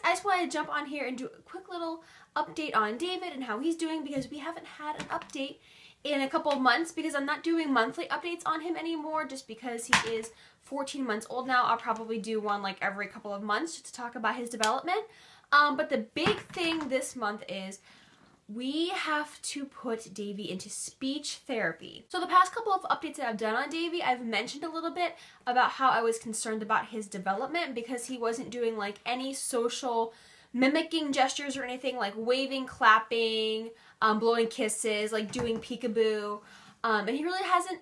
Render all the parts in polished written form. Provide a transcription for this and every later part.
I just wanted to jump on here and do a quick little update on David and how he's doing, because we haven't had an update in a couple of months, because I'm not doing monthly updates on him anymore just because he is 14 months old now. I'll probably do one like every couple of months just to talk about his development. But the big thing this month is we have to put Davy into speech therapy. So the past couple of updates that I've done on Davy, I've mentioned a little bit about how I was concerned about his development because he wasn't doing like any social mimicking gestures or anything, like waving, clapping, blowing kisses, like doing peekaboo. And he really hasn't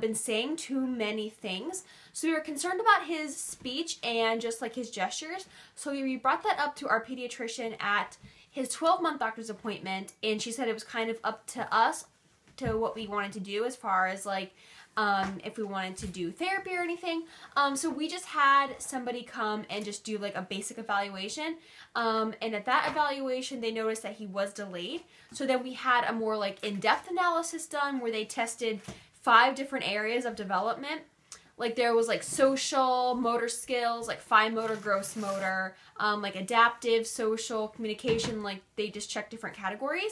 been saying too many things. So we were concerned about his speech and just like his gestures. So we brought that up to our pediatrician at his 12-month doctor's appointment, and she said it was kind of up to us to what we wanted to do as far as like if we wanted to do therapy or anything. So we just had somebody come and just do like a basic evaluation. And at that evaluation, they noticed that he was delayed. So then we had a more like in-depth analysis done where they tested 5 different areas of development. Like there was like social, motor skills, like fine motor, gross motor, like adaptive, social, communication, like they just checked different categories.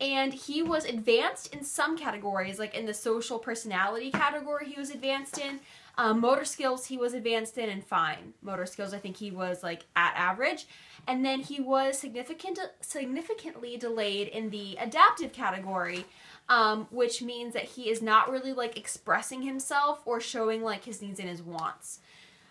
And he was advanced in some categories, like in the social personality category he was advanced in. Motor skills he was advanced in, and fine motor skills I think he was like at average. And then he was significantly delayed in the adaptive category, which means that he is not really like expressing himself or showing like his needs and his wants.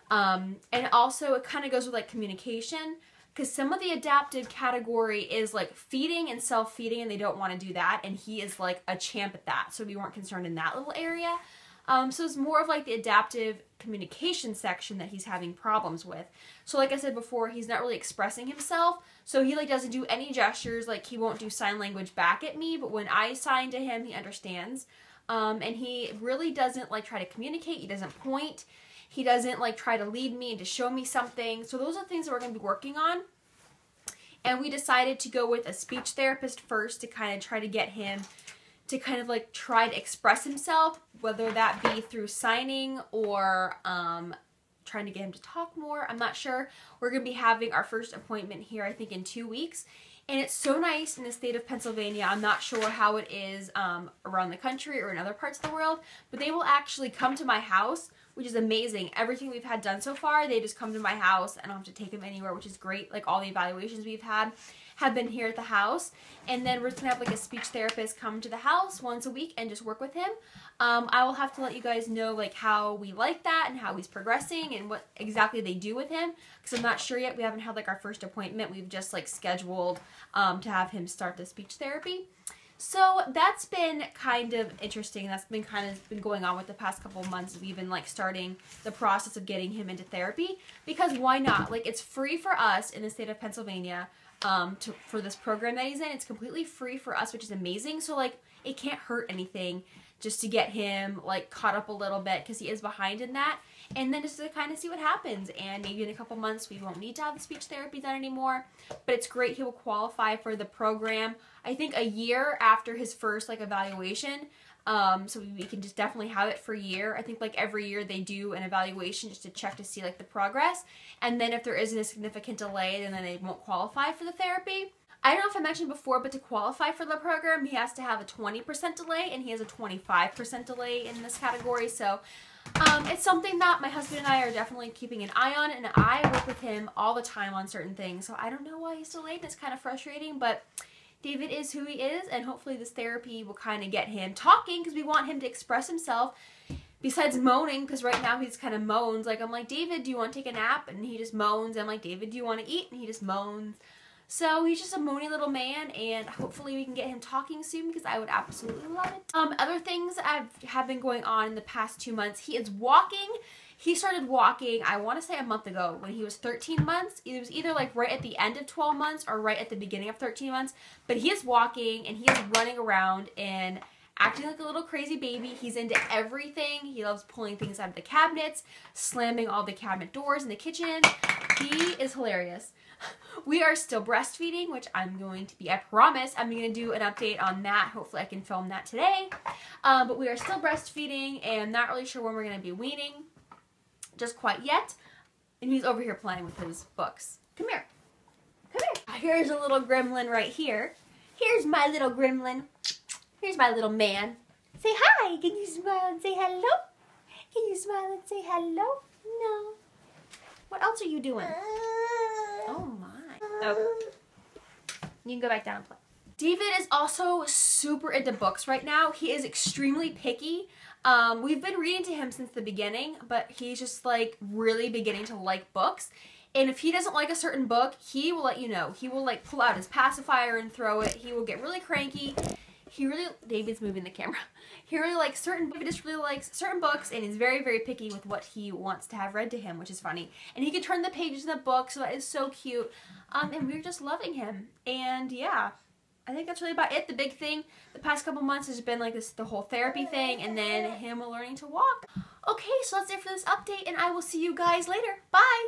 And also it kind of goes with like communication, because some of the adaptive category is like feeding and self-feeding, and they don't want to do that, and he is like a champ at that, so we weren't concerned in that little area. So it's more of like the adaptive communication section that he's having problems with. So like I said before, he's not really expressing himself, so he like doesn't do any gestures, like he won't do sign language back at me, but when I sign to him, he understands. And he really doesn't like try to communicate, he doesn't point, he doesn't like try to lead me and to show me something. So those are things that we're going to be working on. And we decided to go with a speech therapist first to kind of try to get him to kind of like try to express himself, whether that be through signing or trying to get him to talk more. I'm not sure. We're going to be having our first appointment here, I think, in 2 weeks. And it's so nice in the state of Pennsylvania. I'm not sure how it is around the country or in other parts of the world, but they will actually come to my house, which is amazing. Everything we've had done so far, they just come to my house. I don't have to take them anywhere, which is great. Like all the evaluations we've had have been here at the house. And then we're just gonna have like a speech therapist come to the house once a week and just work with him. I will have to let you guys know like how we like that and how he's progressing and what exactly they do with him, because I'm not sure yet. We haven't had like our first appointment. We've just like scheduled to have him start the speech therapy. So that's been kind of interesting. That's been kind of been going on with the past couple of months. We've been like starting the process of getting him into therapy, because why not? Like it's free for us in the state of Pennsylvania for this program that he's in. It's completely free for us, which is amazing. So like it can't hurt anything just to get him like caught up a little bit, because he is behind in that. And then just to kind of see what happens. And maybe in a couple months we won't need to have the speech therapy done anymore. But it's great. He will qualify for the program, I think, a year after his first like evaluation. So we can just definitely have it for a year. I think like every year they do an evaluation just to check to see like the progress. And then if there isn't a significant delay, then they won't qualify for the therapy. I don't know if I mentioned before, but to qualify for the program, he has to have a 20% delay, and he has a 25% delay in this category. So it's something that my husband and I are definitely keeping an eye on, and I work with him all the time on certain things. So I don't know why he's delayed, and it's kind of frustrating, but David is who he is, and hopefully this therapy will kind of get him talking, because we want him to express himself besides moaning, because right now he just kind of moans. Like I'm like, David, do you want to take a nap? And he just moans. I'm like, David, do you want to eat? And he just moans. So he's just a moany little man, and hopefully we can get him talking soon, because I would absolutely love it. Other things that have been going on in the past 2 months, he is walking. He started walking, I want to say a month ago, when he was 13 months. It was either like right at the end of 12 months or right at the beginning of 13 months. But he is walking, and he is running around and acting like a little crazy baby. He's into everything. He loves pulling things out of the cabinets, slamming all the cabinet doors in the kitchen. He is hilarious. We are still breastfeeding, which I'm going to be, I promise, I'm going to do an update on that. Hopefully I can film that today. But we are still breastfeeding, and not really sure when we're going to be weaning just quite yet. And he's over here playing with his books. Come here. here's a little gremlin right here. Here's my little gremlin. Here's my little man. Say hi. Can you smile and say hello? Can you smile and say hello? No. What else are you doing? Oh my. Okay. You can go back down and play. David is also super into books right now. He is extremely picky. We've been reading to him since the beginning, but he's just like really beginning to like books. And if he doesn't like a certain book, he will let you know. He will like pull out his pacifier and throw it. He will get really cranky. David's moving the camera. He really likes David just really likes certain books, and he's very, very picky with what he wants to have read to hhim, which is funny. And he can turn the pages in the book, so that is so cute. And we're just loving him. And yeah, I think that's really about it. The big thing the past couple months has been like the whole therapy thing, and then him learning to walk. Okay, so that's it for this update, and I will see you guys later. Bye!